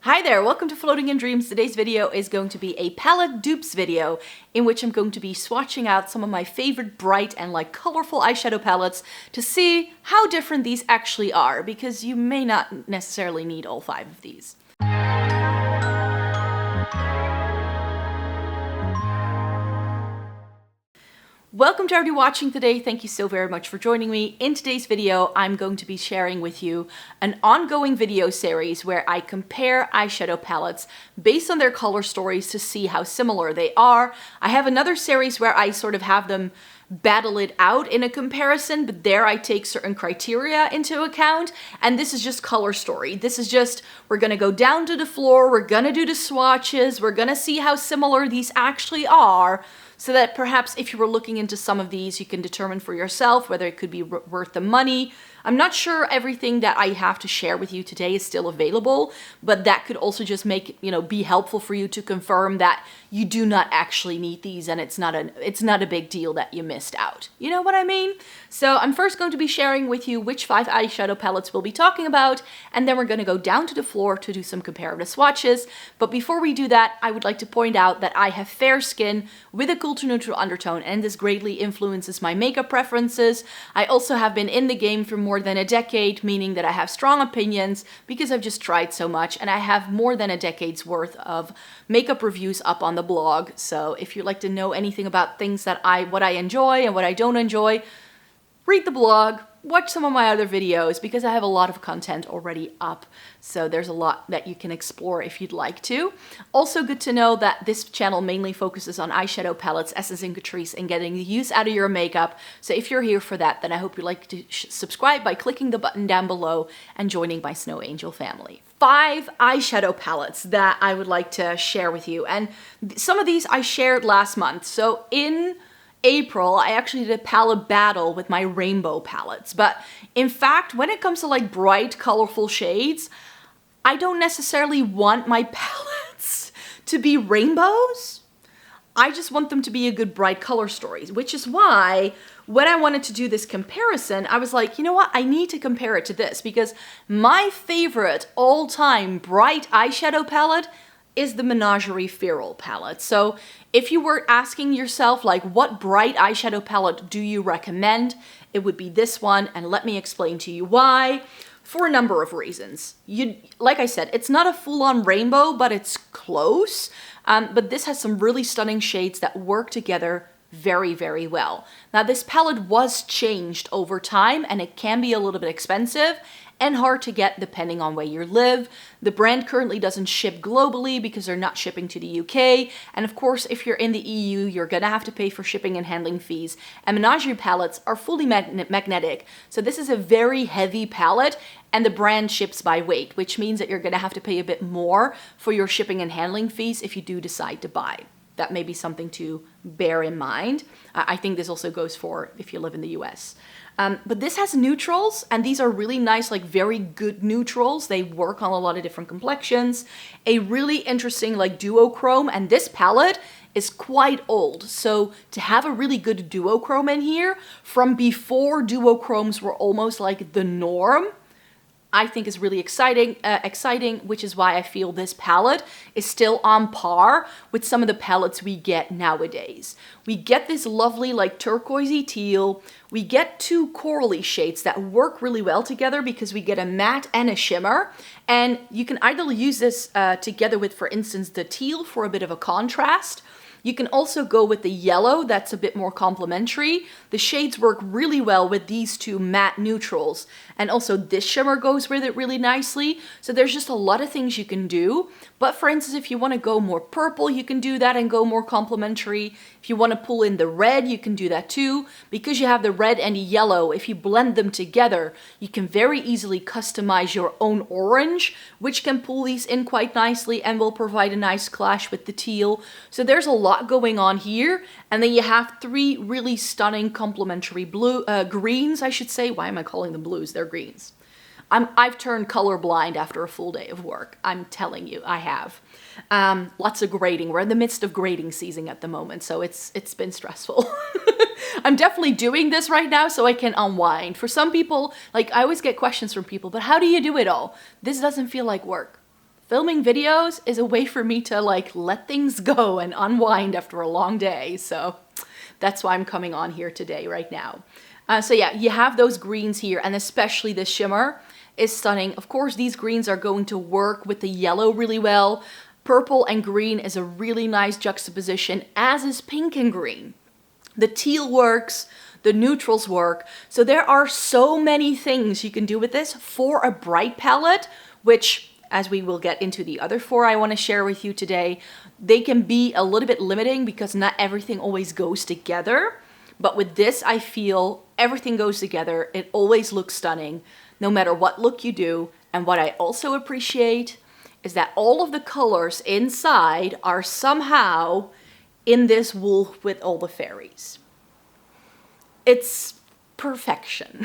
Hi there, welcome to Floating in Dreams. Today's video is going to be a palette dupes video in which I'm going to be swatching out some of my favorite bright and colorful eyeshadow palettes to see how different these actually are, because you may not necessarily need all 5 of these. Welcome to everybody watching today. Thank you so very much for joining me. In today's video, I'm going to be sharing with you an ongoing video series where I compare eyeshadow palettes based on their color stories to see how similar they are. I have another series where I sort of have them battle it out in a comparison, but there I take certain criteria into account, and this is just color story. This is just, we're gonna go down to the floor, we're gonna do the swatches, we're gonna see how similar these actually are, so that perhaps if you were looking into some of these, you can determine for yourself whether it could be worth the money. I'm not sure everything that I have to share with you today is still available, but that could also just make, be helpful for you to confirm that you do not actually need these and it's not a big deal that you missed out. You know what I mean? So I'm first going to be sharing with you which 5 eyeshadow palettes we'll be talking about, and then we're going to go down to the floor to do some comparative swatches. But before we do that, I would like to point out that I have fair skin with a cool to neutral undertone, and this greatly influences my makeup preferences. I also have been in the game for more than a decade, meaning that I have strong opinions because I've just tried so much, and I have more than a decade's worth of makeup reviews up on the blog. So if you'd like to know anything about things that what I enjoy and what I don't enjoy, read the blog, watch some of my other videos, because I have a lot of content already up. So there's a lot that you can explore if you'd like to. Also good to know that this channel mainly focuses on eyeshadow palettes, essence and Catrice, and getting the use out of your makeup. So if you're here for that, then I hope you'd like to subscribe by clicking the button down below and joining my Snow Angel family. 5 eyeshadow palettes that I would like to share with you. And some of these I shared last month. So in April, I actually did a palette battle with my rainbow palettes. But in fact, when it comes to bright, colorful shades, I don't necessarily want my palettes to be rainbows. I just want them to be a good bright color stories, which is why when I wanted to do this comparison, I was like, you know what? I need to compare it to this, because my favorite all-time bright eyeshadow palette is the Menagerie Feral palette. So if you were asking yourself, what bright eyeshadow palette do you recommend? It would be this one, and let me explain to you why. For a number of reasons. Like I said, it's not a full-on rainbow, but it's close. But this has some really stunning shades that work together very, very well. Now, this palette was changed over time, and it can be a little bit expensive and hard to get depending on where you live. The brand currently doesn't ship globally because they're not shipping to the UK. And of course, if you're in the EU, you're gonna have to pay for shipping and handling fees. And Menagerie palettes are fully magnetic. So this is a very heavy palette, and the brand ships by weight, which means that you're gonna have to pay a bit more for your shipping and handling fees if you do decide to buy. That may be something to bear in mind. I think this also goes for if you live in the US. But this has neutrals, and these are really nice, very good neutrals. They work on a lot of different complexions. A really interesting duochrome, and this palette is quite old. So to have a really good duochrome in here, from before duochromes were almost the norm, I think is really exciting, which is why I feel this palette is still on par with some of the palettes we get nowadays. We get this lovely turquoisey teal. We get 2 corally shades that work really well together because we get a matte and a shimmer. And you can either use this together with, for instance, the teal for a bit of a contrast. You can also go with the yellow, that's a bit more complementary. The shades work really well with these 2 matte neutrals. And also this shimmer goes with it really nicely. So there's just a lot of things you can do. But for instance, if you want to go more purple, you can do that and go more complementary. If you want to pull in the red, you can do that too. Because you have the red and the yellow, if you blend them together, you can very easily customize your own orange, which can pull these in quite nicely and will provide a nice clash with the teal. So there's a lot going on here. And then you have 3 really stunning complementary greens, I should say. Why am I calling them blues? They're greens. I've turned colorblind after a full day of work. I'm telling you, I have. Lots of grading. We're in the midst of grading season at the moment, so it's been stressful. I'm definitely doing this right now so I can unwind. For some people, I always get questions from people, but how do you do it all? This doesn't feel like work. filming videos is a way for me to like let things go and unwind after a long day. So that's why I'm coming on here today right now. So yeah, you have those greens here, and especially the shimmer is stunning. Of course, these greens are going to work with the yellow really well. Purple and green is a really nice juxtaposition, as is pink and green. The teal works, the neutrals work. So there are so many things you can do with this for a bright palette, which, as we will get into the other 4 I want to share with you today, they can be a little bit limiting because not everything always goes together. But with this, I feel everything goes together. It always looks stunning, no matter what look you do. And what I also appreciate is that all of the colors inside are somehow in this wool with all the fairies. It's perfection.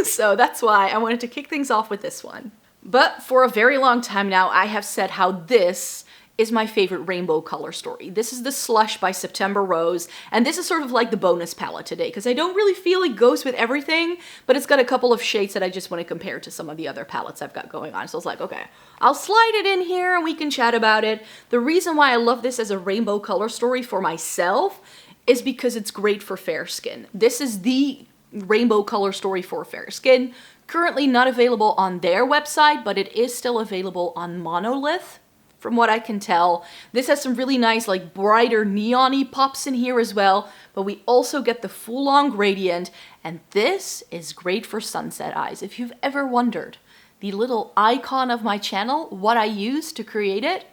So that's why I wanted to kick things off with this one. But for a very long time now, I have said how this is my favorite rainbow color story. This is the Slush by September Rose, and this is sort of like the bonus palette today, because I don't really feel it goes with everything, but it's got a couple of shades that I just want to compare to some of the other palettes I've got going on. So it's like, okay, I'll slide it in here and we can chat about it. The reason why I love this as a rainbow color story for myself is because it's great for fair skin. This is the rainbow color story for fair skin. Currently not available on their website, but it is still available on Monolith, from what I can tell. This has some really nice, like, brighter neon-y pops in here as well, but we also get the full-on gradient, and this is great for sunset eyes. If you've ever wondered, the little icon of my channel, what I used to create it,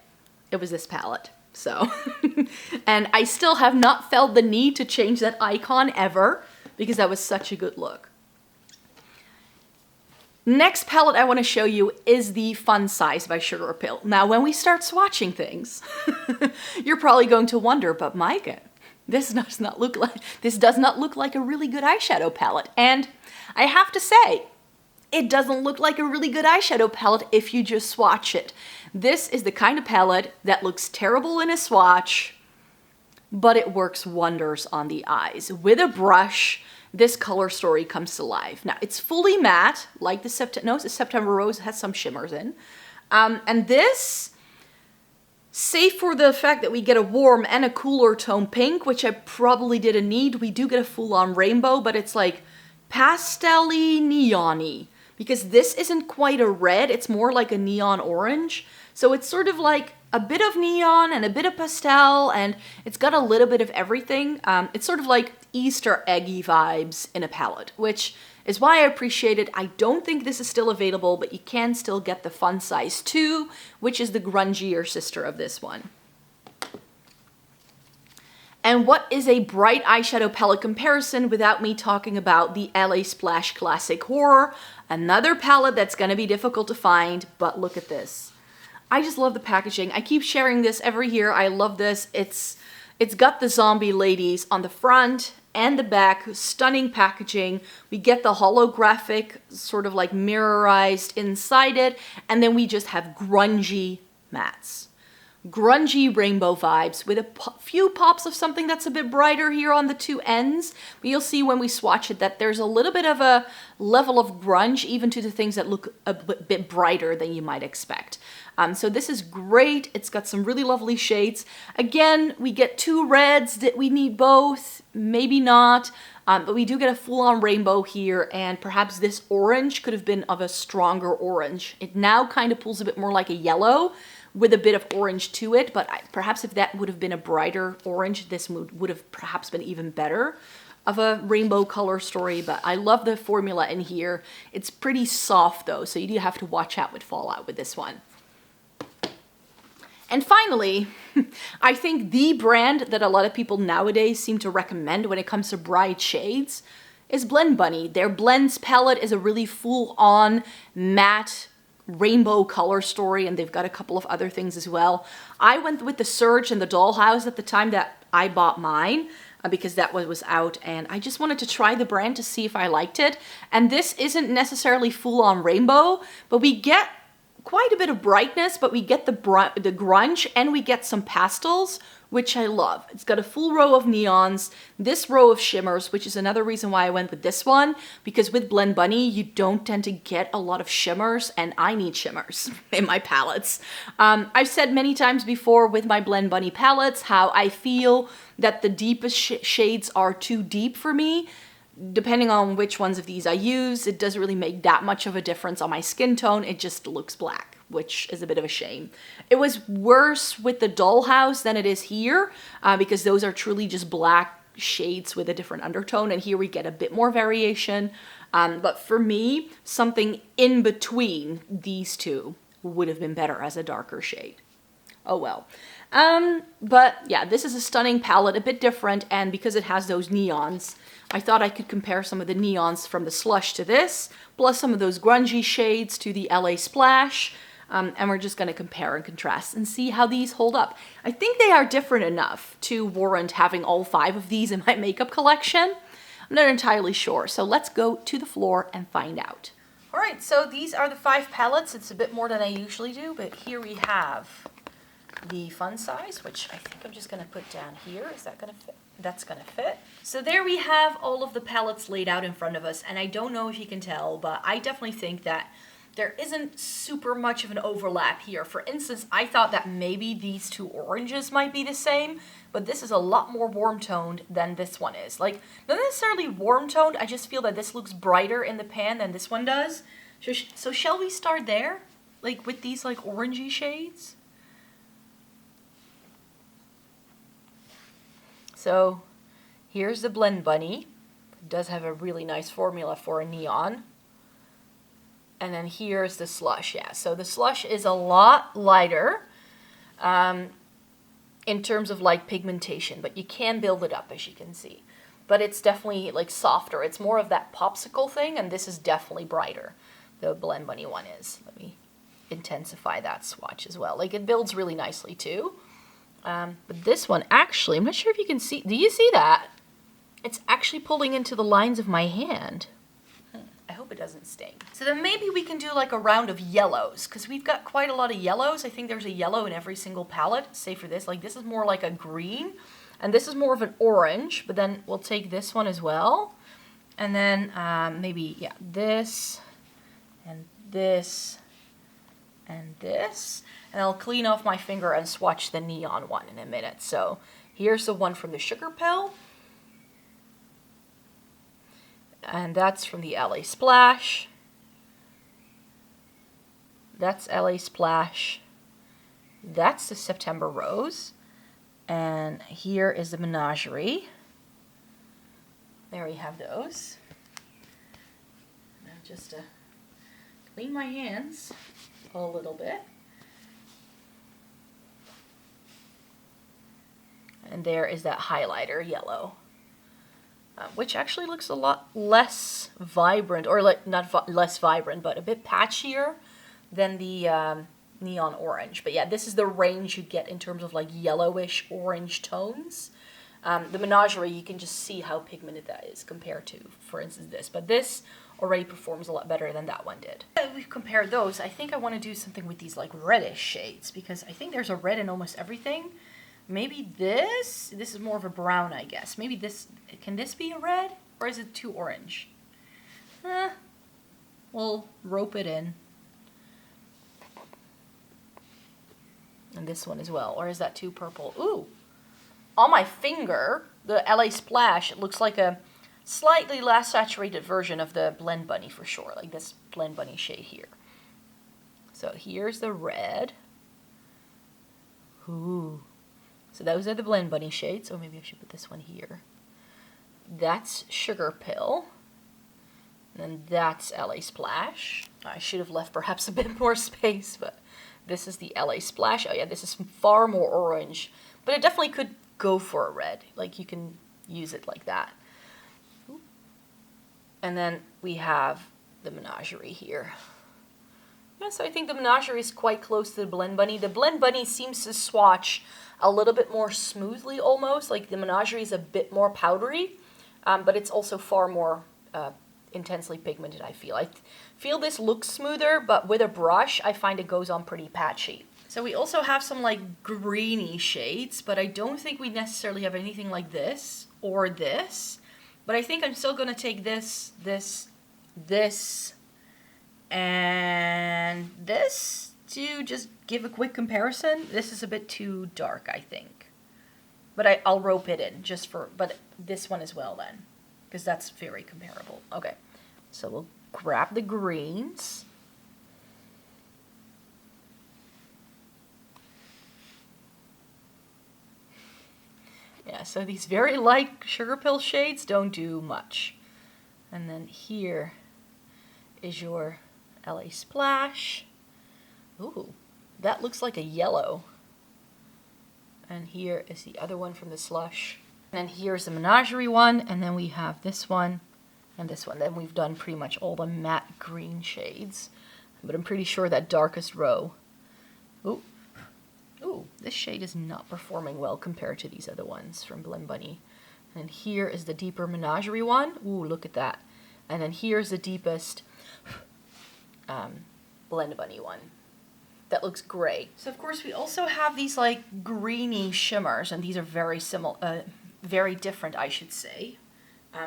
it was this palette. So, and I still have not felt the need to change that icon ever, because that was such a good look. Next palette I want to show you is the Funsize by Sugarpill. Now, when we start swatching things, you're probably going to wonder, but Micah, this does not look like a really good eyeshadow palette. And I have to say, it doesn't look like a really good eyeshadow palette if you just swatch it. This is the kind of palette that looks terrible in a swatch, but it works wonders on the eyes. With a brush, this color story comes to life. Now, it's fully matte, like the September Rose has some shimmers in. And this, save for the fact that we get a warm and a cooler tone pink, which I probably didn't need, we do get a full-on rainbow, but it's like pastel-y, neon-y. Because this isn't quite a red, it's more like a neon orange. So it's sort of like a bit of neon and a bit of pastel, and it's got a little bit of everything. It's sort of like Easter eggy vibes in a palette, which is why I appreciate it. I don't think this is still available, but you can still get the Funsize 2, which is the grungier sister of this one. And what is a bright eyeshadow palette comparison without me talking about the LA Splash Classic Horror, another palette that's going to be difficult to find, but look at this. I just love the packaging. I keep sharing this every year. I love this. It's got the zombie ladies on the front and the back, stunning packaging. We get the holographic, sort of like mirrorized inside it, and then we just have grungy mattes. Grungy rainbow vibes with a few pops of something that's a bit brighter here on the two ends. But you'll see when we swatch it that there's a little bit of a level of grunge even to the things that look a bit brighter than you might expect. So this is great. It's got some really lovely shades. Again, we get two reds. That we need both? Maybe not. But we do get a full-on rainbow here, and perhaps this orange could have been of a stronger orange. It now kind of pulls a bit more like a yellow, with a bit of orange to it, but perhaps if that would have been a brighter orange, this would have perhaps been even better of a rainbow color story. But I love the formula in here. It's pretty soft though, so you do have to watch out with fallout with this one. And finally, I think the brand that a lot of people nowadays seem to recommend when it comes to bright shades is Blend Bunny. Their Blends palette is a really full-on matte rainbow color story, and they've got a couple of other things as well. I went with the Surge and the Dollhouse at the time that I bought mine, because that was out, and I just wanted to try the brand to see if I liked it. And this isn't necessarily full-on rainbow, but we get quite a bit of brightness, but we get the grunge and we get some pastels, which I love. It's got a full row of neons, this row of shimmers, which is another reason why I went with this one, because with Blend Bunny, you don't tend to get a lot of shimmers, and I need shimmers in my palettes. I've said many times before with my Blend Bunny palettes how I feel that the deepest shades are too deep for me. Depending on which ones of these I use, it doesn't really make that much of a difference on my skin tone. It just looks black, which is a bit of a shame. It was worse with the Dollhouse than it is here, because those are truly just black shades with a different undertone, and here we get a bit more variation. But for me, something in between these two would have been better as a darker shade. Oh well. But yeah, this is a stunning palette, a bit different, and because it has those neons, I thought I could compare some of the neons from the Slush to this, plus some of those grungy shades to the LA Splash, and we're just going to compare and contrast and see how these hold up. I think they are different enough to warrant having all 5 of these in my makeup collection. I'm not entirely sure, so let's go to the floor and find out. Alright, so these are the 5 palettes. It's a bit more than I usually do, but here we have the Funsize, which I think I'm just going to put down here. Is that going to fit? That's going to fit. So there we have all of the palettes laid out in front of us, and I don't know if you can tell, but I definitely think that there isn't super much of an overlap here. For instance, I thought that maybe these 2 oranges might be the same, but this is a lot more warm-toned than this one is. Like, not necessarily warm-toned, I just feel that this looks brighter in the pan than this one does. So shall we start there? Like, with these, like, orangey shades? So here's the Blend Bunny. It does have a really nice formula for a neon. And then here's the Slush. Yeah, so the Slush is a lot lighter in terms of like pigmentation, but you can build it up, as you can see. But it's definitely like softer. It's more of that popsicle thing, and this is definitely brighter. The Blend Bunny one is. Let me intensify that swatch as well. Like, it builds really nicely too. But this one, actually, I'm not sure if you can see. Do you see that? It's actually pulling into the lines of my hand. I hope it doesn't sting. So then maybe we can do like a round of yellows, because we've got quite a lot of yellows. I think there's a yellow in every single palette, save for this. Like, this is more like a green, and this is more of an orange, but then we'll take this one as well. And then maybe, yeah, this, and this, and this. And I'll clean off my finger and swatch the neon one in a minute. So here's the one from the Sugarpill. And that's from the LA Splash. That's LA Splash. That's the September Rose. And here is the Menagerie. There we have those. Now just clean my hands a little bit. And there is that highlighter yellow, which actually looks a lot less vibrant, or like not less vibrant, but a bit patchier than the neon orange. But yeah, this is the range you get in terms of like yellowish orange tones. The Menagerie, you can just see how pigmented that is compared to, for instance, this. But this already performs a lot better than that one did. We've compared those. I think I want to do something with these like reddish shades, because I think there's a red in almost everything. Maybe this is more of a brown, I guess. Maybe this, can this be a red? Or is it too orange? We'll rope it in. And this one as well. Or is that too purple? Ooh! On my finger, the LA Splash, it looks like a slightly less saturated version of the Blend Bunny for sure. Like this Blend Bunny shade here. So here's the red. Ooh. So those are the Blend Bunny shades. Oh, maybe I should put this one here. That's Sugarpill. And then that's LA Splash. I should have left perhaps a bit more space, but this is the LA Splash. Oh yeah, this is far more orange. But it definitely could go for a red. Like, you can use it like that. And then we have the Menagerie here. Yeah, so I think the Menagerie is quite close to the Blend Bunny. The Blend Bunny seems to swatch a little bit more smoothly almost. Like, the Menagerie is a bit more powdery, but it's also far more intensely pigmented, I feel. I feel this looks smoother, but with a brush, I find it goes on pretty patchy. So we also have some like greeny shades, but I don't think we necessarily have anything like this or this. But I think I'm still gonna take this, and this to just give a quick comparison. This is a bit too dark, I think. But I'll rope it in just for, but this one as well then, because that's very comparable. Okay, so we'll grab the greens. Yeah, so these very light Sugarpill shades don't do much. And then here is your LA Splash. Ooh, that looks like a yellow. And here is the other one from the Slush. And here's the Menagerie one, and then we have this one and this one. Then we've done pretty much all the matte green shades. But I'm pretty sure that darkest row. Ooh. Ooh, this shade is not performing well compared to these other ones from Blend Bunny. And here is the deeper Menagerie one. Ooh, look at that. And then here's the deepest Blend Bunny one. That looks gray. So of course we also have these like greeny shimmers, and these are very similar, very different, I should say,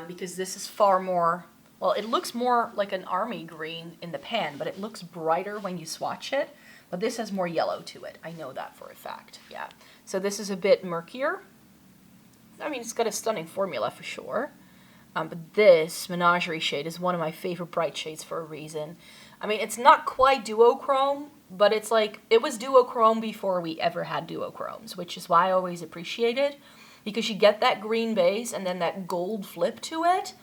because this is far more, well, it looks more like an army green in the pan, but it looks brighter when you swatch it. But this has more yellow to it. I know that for a fact. Yeah. So this is a bit murkier. I mean, it's got a stunning formula for sure. But this Menagerie shade is one of my favorite bright shades for a reason. I mean, it's not quite duochrome, but it's like, it was duochrome before we ever had duochromes, which is why I always appreciate it. Because you get that green base and then that gold flip to it,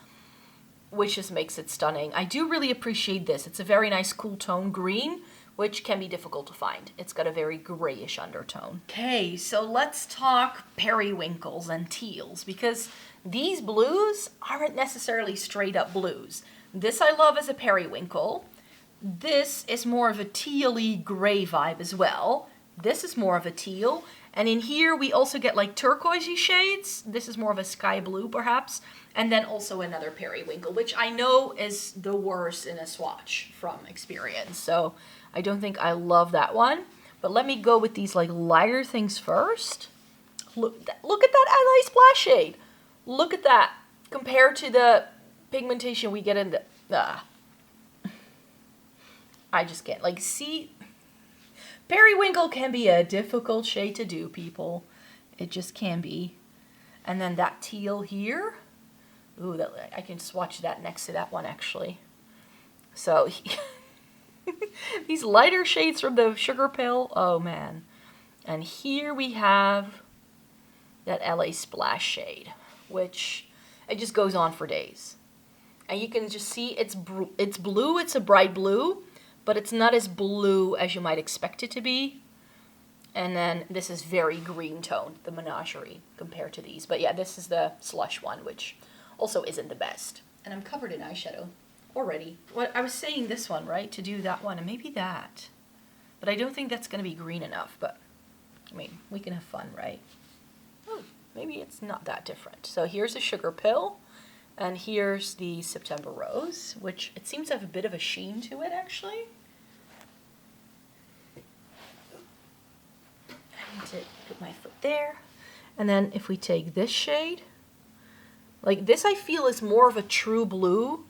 which just makes it stunning. I do really appreciate this. It's a very nice cool tone green, which can be difficult to find. It's got a very grayish undertone. Okay, so let's talk periwinkles and teals, because these blues aren't necessarily straight up blues. This I love as a periwinkle. This is more of a teal-y gray vibe as well. This is more of a teal. And in here we also get like turquoisey shades. This is more of a sky blue perhaps. And then also another periwinkle, which I know is the worst in a swatch from experience. So I don't think I love that one. But let me go with these like lighter things first. Look at that LA Splash shade. Look at that compared to the pigmentation we get in the... I just can't. Like, see... Periwinkle can be a difficult shade to do, people. It just can be. And then that teal here. Ooh, that, I can swatch that next to that one, actually. So... these lighter shades from the Sugarpill, oh man. And here we have that LA Splash shade, which it just goes on for days. And you can just see it's blue, it's a bright blue, but it's not as blue as you might expect it to be. And then this is very green toned, the Menagerie, compared to these. But yeah, this is the Slush one, which also isn't the best. And I'm covered in eyeshadow already. What I was saying this one, right? To do that one and maybe that. But I don't think that's going to be green enough, but I mean, we can have fun, right? Oh, maybe it's not that different. So here's a Sugarpill and here's the September Rose, which it seems to have a bit of a sheen to it actually. I need to put my foot there. And then if we take this shade, like this I feel is more of a true blue.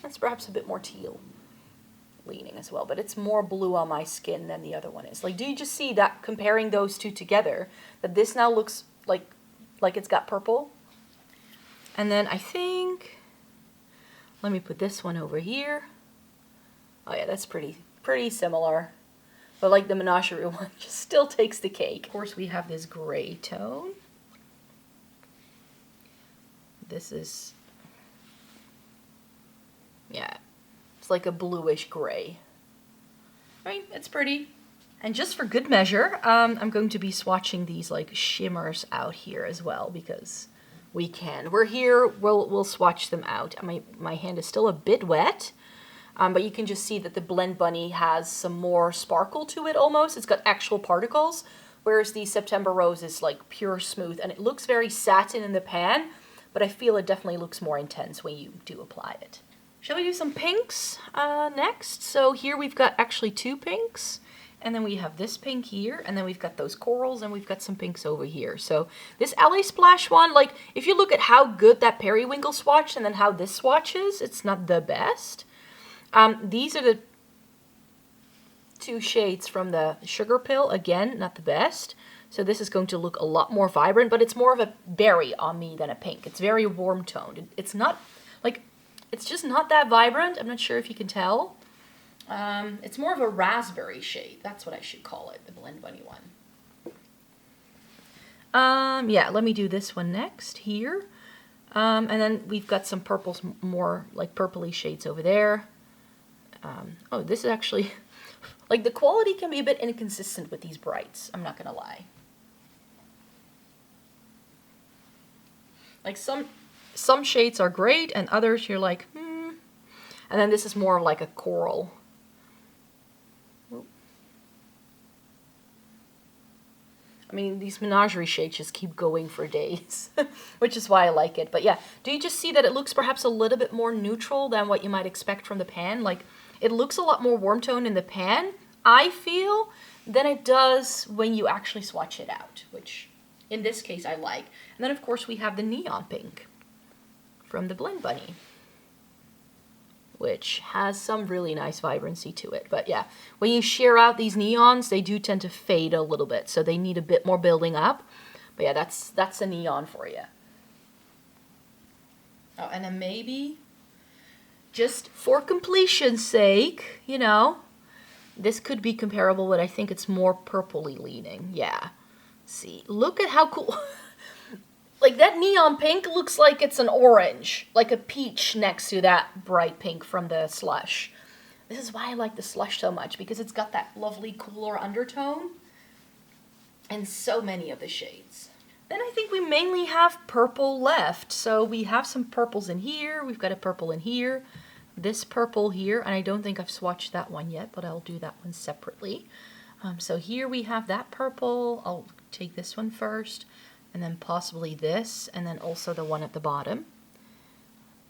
That's perhaps a bit more teal leaning as well, but it's more blue on my skin than the other one is. Like, do you just see that comparing those two together, that this now looks like it's got purple? And then I think, let me put this one over here. Oh yeah, that's pretty similar. But like the Menagerie one just still takes the cake. Of course, we have this gray tone. This is, yeah, it's like a bluish gray. Right, it's pretty. And just for good measure, I'm going to be swatching these like shimmers out here as well because we can. We're here, we'll swatch them out. My hand is still a bit wet, but you can just see that the Blend Bunny has some more sparkle to it almost. It's got actual particles, whereas the September Rose is like pure smooth, and it looks very satin in the pan, but I feel it definitely looks more intense when you do apply it. Shall we do some pinks next? So here we've got actually 2 pinks, and then we have this pink here, and then we've got those corals, and we've got some pinks over here. So this LA Splash one, like if you look at how good that periwinkle swatch and then how this swatch is, it's not the best. These are the 2 shades from the Sugarpill, again, not the best. So this is going to look a lot more vibrant, but it's more of a berry on me than a pink. It's very warm toned. It's not, like, it's just not that vibrant. I'm not sure if you can tell. It's more of a raspberry shade. That's what I should call it, the Blend Bunny one. Yeah, let me do this one next here. And then we've got some purples, more like purpley shades over there. Oh, this is actually, like the quality can be a bit inconsistent with these brights. I'm not gonna lie. Like some shades are great and others you're like, And then this is more like a coral. I mean, these Menagerie shades just keep going for days, which is why I like it. But yeah, do you just see that it looks perhaps a little bit more neutral than what you might expect from the pan? Like, it looks a lot more warm toned in the pan, I feel, than it does when you actually swatch it out, which in this case I like. And then of course we have the neon pink from the Blend Bunny, which has some really nice vibrancy to it. But yeah, when you shear out these neons, they do tend to fade a little bit, so they need a bit more building up. But yeah, that's a neon for you. Oh, and then maybe, just for completion's sake, you know, this could be comparable, but I think it's more purpley leaning. Yeah. See, look at how cool. Like, that neon pink looks like it's an orange, like a peach next to that bright pink from the Slush. This is why I like the Slush so much, because it's got that lovely cooler undertone in so many of the shades. Then I think we mainly have purple left. So we have some purples in here, we've got a purple in here, this purple here, and I don't think I've swatched that one yet, but I'll do that one separately. So here we have that purple. I'll take this one first, and then possibly this, and then also the one at the bottom.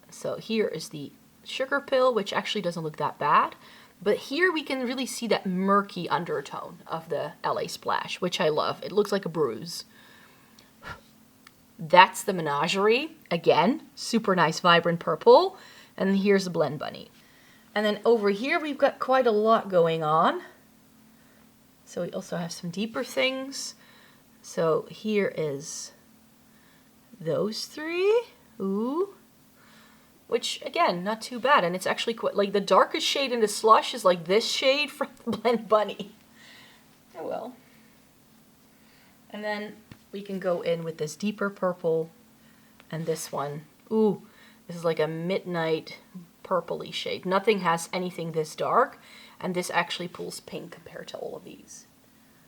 So here is the Sugarpill, which actually doesn't look that bad, but here we can really see that murky undertone of the LA Splash, which I love. It looks like a bruise. That's the Menagerie, again, super nice vibrant purple, and here's the Blend Bunny. And then over here we've got quite a lot going on. So we also have some deeper things. So here is those 3, ooh, which again, not too bad. And it's actually quite, like the darkest shade in the Slush is like this shade from the Blend Bunny. Oh well. And then we can go in with this deeper purple and this one. Ooh, this is like a midnight purpley shade. Nothing has anything this dark, and this actually pulls pink compared to all of these.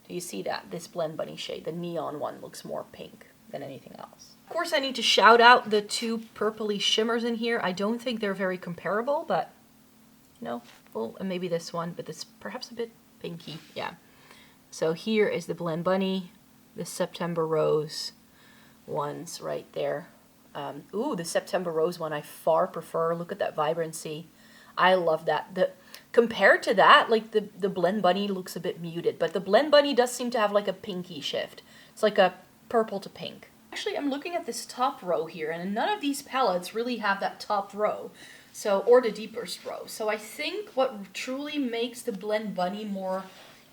Do you see that? This Blend Bunny shade, the neon one, looks more pink than anything else. Of course, I need to shout out the 2 purpley shimmers in here. I don't think they're very comparable, but, you know, well, and maybe this one, but it's perhaps a bit pinky. Yeah. So here is the Blend Bunny, the September Rose ones right there. Ooh, the September Rose one I far prefer. Look at that vibrancy. I love that. Compared to that, like the Blend Bunny looks a bit muted, but the Blend Bunny does seem to have like a pinky shift. It's like a purple to pink. Actually, I'm looking at this top row here, and none of these palettes really have that top row, so, or the deepest row. So I think what truly makes the Blend Bunny more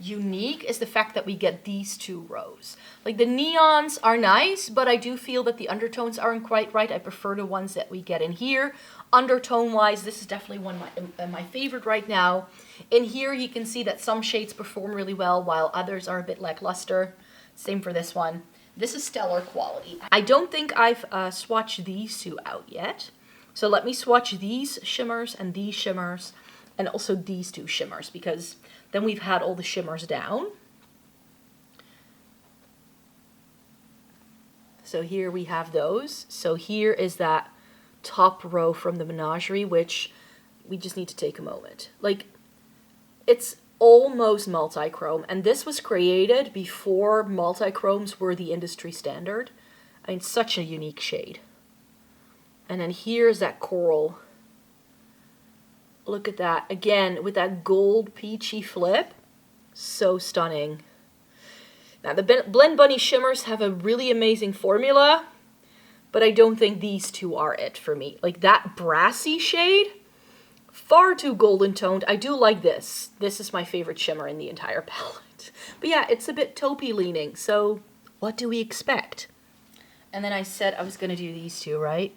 unique is the fact that we get these 2 rows. Like the neons are nice, but I do feel that the undertones aren't quite right. I prefer the ones that we get in here. Undertone wise, this is definitely one of my favorite right now. In here you can see that some shades perform really well while others are a bit lackluster. Same for this one. This is stellar quality. I don't think I've swatched these 2 out yet. So let me swatch these shimmers and these shimmers and also these 2 shimmers, because then we've had all the shimmers down. So here we have those. So here is that top row from the Menagerie, which we just need to take a moment. Like, it's almost multi-chrome, and this was created before multi-chromes were the industry standard. I mean, such a unique shade. And then here's that coral. Look at that. Again, with that gold peachy flip. So stunning. Now, the Blend Bunny shimmers have a really amazing formula, but I don't think these two are it for me. Like that brassy shade, far too golden toned. I do like this. This is my favorite shimmer in the entire palette. But yeah, it's a bit taupey leaning, so what do we expect? And then I said I was going to do these two, right?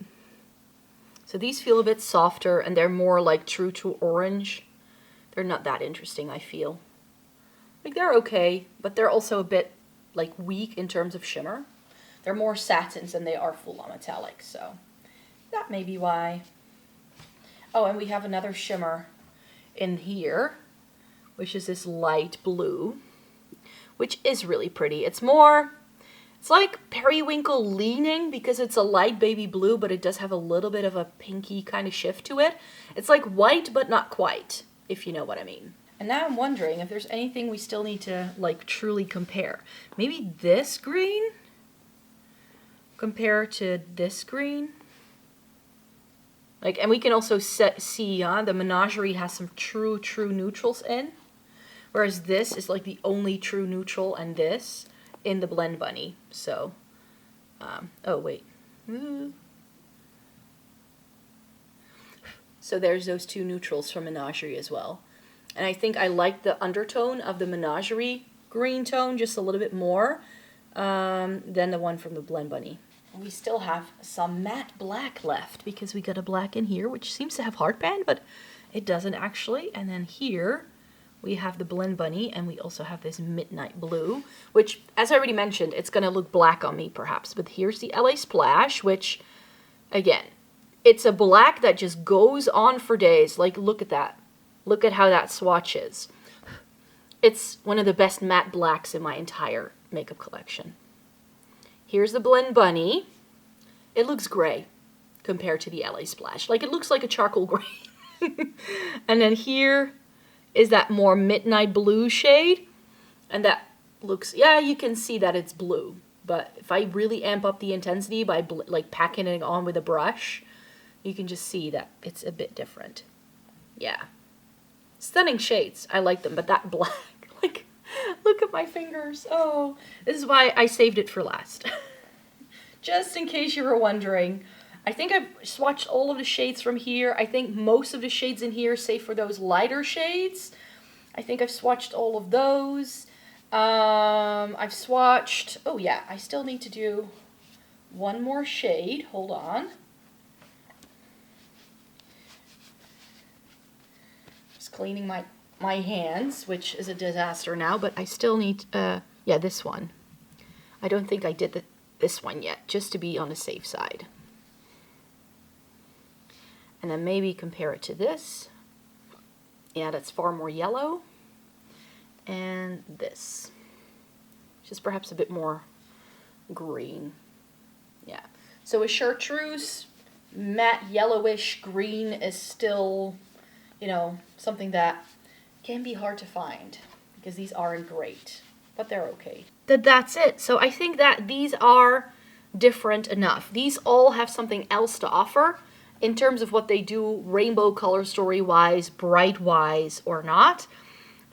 So these feel a bit softer, and they're more like true to orange. They're not that interesting, I feel. Like, they're okay, but they're also a bit, like, weak in terms of shimmer. They're more satins than they are full-on metallic, so that may be why. Oh, and we have another shimmer in here, which is this light blue, which is really pretty. It's like periwinkle leaning because it's a light baby blue, but it does have a little bit of a pinky kind of shift to it. It's like white, but not quite, if you know what I mean. And now I'm wondering if there's anything we still need to, like, truly compare. Maybe this green compare to this green. Like, and we can also see the Menagerie has some true neutrals in. Whereas this is like the only true neutral, and this in the Blend Bunny. So, oh wait. So there's those two neutrals from Menagerie as well. And I think I like the undertone of the Menagerie green tone just a little bit more than the one from the Blend Bunny. We still have some matte black left because we got a black in here, which seems to have heartband, but it doesn't actually. And then here we have the Blend Bunny, and we also have this midnight blue, which, as I already mentioned, it's going to look black on me perhaps. But here's the LA Splash, which, again, it's a black that just goes on for days. Like, look at that. Look at how that swatches. It's one of the best matte blacks in my entire makeup collection. Here's the Blend Bunny. It looks gray compared to the LA Splash. Like, it looks like a charcoal gray. And then here is that more midnight blue shade. And that looks, yeah, you can see that it's blue. But if I really amp up the intensity by like packing it on with a brush, you can just see that it's a bit different. Yeah. Stunning shades. I like them, but that black, like, look at my fingers. Oh, this is why I saved it for last. Just in case you were wondering. I think I've swatched all of the shades from here. I think most of the shades in here, save for those lighter shades, I think I've swatched all of those. I've swatched, oh yeah, I still need to do one more shade. Hold on. Cleaning my hands, which is a disaster now, but I still need, yeah, this one. I don't think I did this one yet, just to be on the safe side. And then maybe compare it to this. Yeah, that's far more yellow. And this, which is perhaps a bit more green. Yeah, so a chartreuse, matte yellowish green is still, you know, something that can be hard to find because these aren't great, but they're okay. That's it. So I think that these are different enough. These all have something else to offer in terms of what they do rainbow color story wise, bright wise, or not.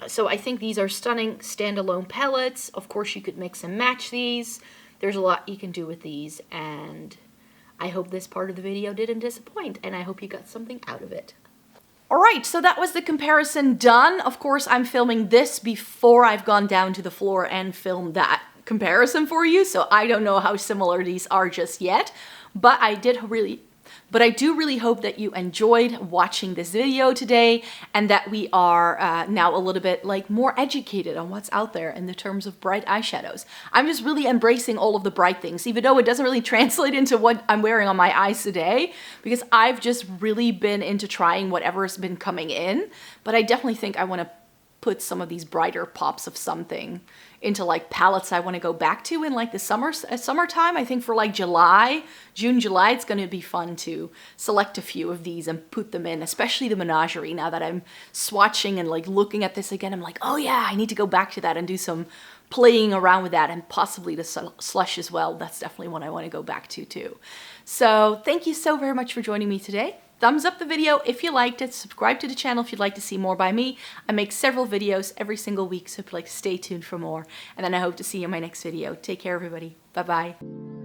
So I think these are stunning standalone palettes. Of course, you could mix and match these. There's a lot you can do with these, and I hope this part of the video didn't disappoint, and I hope you got something out of it. Alright, so that was the comparison done. Of course, I'm filming this before I've gone down to the floor and filmed that comparison for you, so I don't know how similar these are just yet, but I do really hope that you enjoyed watching this video today and that we are now a little bit like more educated on what's out there in the terms of bright eyeshadows. I'm just really embracing all of the bright things, even though it doesn't really translate into what I'm wearing on my eyes today, because I've just really been into trying whatever's been coming in, but I definitely think I want to put some of these brighter pops of something into like palettes I want to go back to in like the summertime. I think for like June, July, it's going to be fun to select a few of these and put them in, especially the Menagerie. Now that I'm swatching and like looking at this again, I'm like, oh yeah, I need to go back to that and do some playing around with that, and possibly the Slush as well. That's definitely one I want to go back to too. So thank you so very much for joining me today. Thumbs up the video if you liked it. Subscribe to the channel if you'd like to see more by me. I make several videos every single week, so if you'd like to stay tuned for more. And then I hope to see you in my next video. Take care, everybody. Bye-bye.